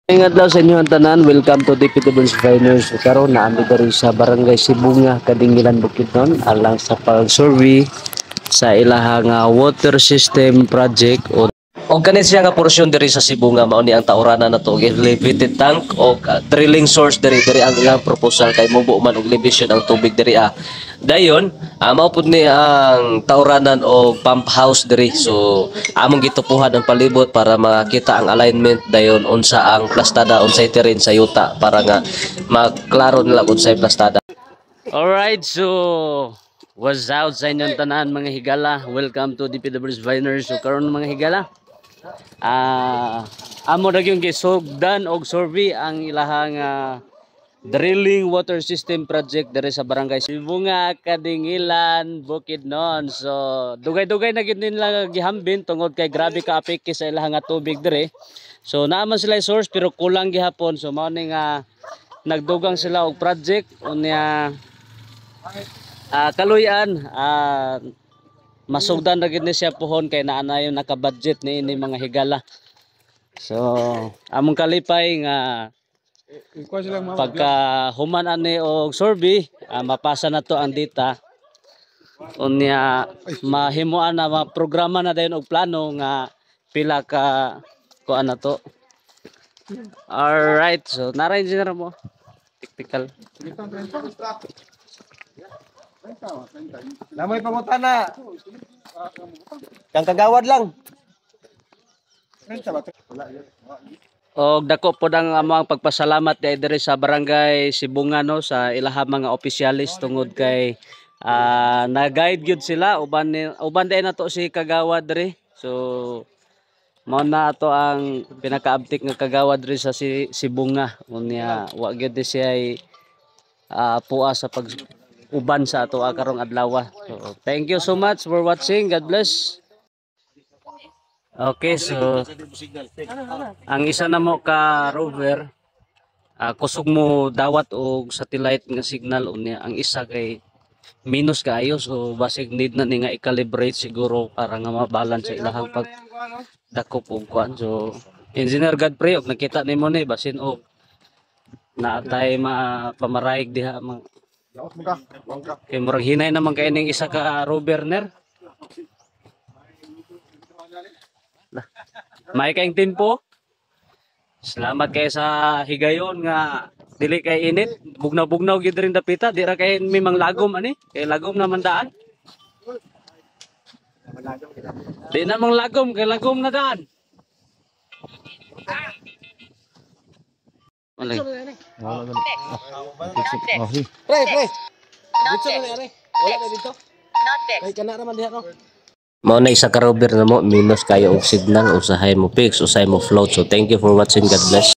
Ingat daw sa inyo ang tanan. Welcome to DPW's Finers. Karon na ami diri sa Barangay Sibunga, Kadingilan, Bukidnon alang sa pag-survey sa ilahang water system project o kanit siya nga porsyon diri sa Sibunga mao ni ang tauranan nato og elevated tank o drilling source diri ang ilang proposal kay mubo man og elevation ang tubig diri dayon mao pud ni ang tauranan o pump house diri, so among gitupuhan ang palibot para makita ang alignment dayon unsa ang plastada unsay terrain sa yuta para nga maklaro nila unsay plastada. Alright, so what's out sa inyong tanan mga higala, welcome to DPW's Viners. So karon mga higala, amo na yung gisugdan og survey ang ilahang drilling water system project diri sa Barangay Sibunga, Kadingilan, Bukidnon. So dugay-dugay na gid nila gihambin tungod kay grabe ka apeke sa ilahang tubig diri. So naaman sila source pero kulang gihapon, so mao ni nga nagdugang sila og project unya kaluyan masugdan na gid ni siya pohon kay naa na yung naka-budget ni ini mga higala. So among kalipay nga pagka human ani og survey mapasa na to ang data unya mahimuan na programa na dayon og plano nga pila ka kuan na to. Alright, so nara engineer mo technical Namoy pangutana. Kang kagawad lang. Og dako pod ang among pagpasalamat diri sa Barangay Sibunga no sa ilahang mga opisyalis tungod kay na-guide gyud sila uban day nato si kagawad diri. So mao na ato ang pinakaabtik nga kagawad diri sa Sibunga unya wa gyud siya puas sa pag uban sa ato karong adlaw. So thank you so much for watching. God bless. Okay, so ang isa na mo ka rover kusog mo dawat og satellite nga signal unya ang isa kay minus kaayo, so basig need na ni nga i-calibrate siguro para nga mabalance sa ilahang pag dakop og kuan. So Engineer Godfrey og nakita nimo ni basin og naatay pamaraig diha kay murag hinay naman kay ning isa ka rover ner. May kaing tempo. Salamat kay sa higayon nga dili kay init, bugnaw-bugnaw gid rin dapita, di ra kay may manglagom ani, kay lagom naman daan. Di na manglagom kay lagom na daan. Alay. Pre. Dito na ari. Wala na dito. Kay kana naman diha no. Mao na isa ka rover na mo minus kayo og signal usahay mo fix usahay mo float. So thank you for watching. God bless.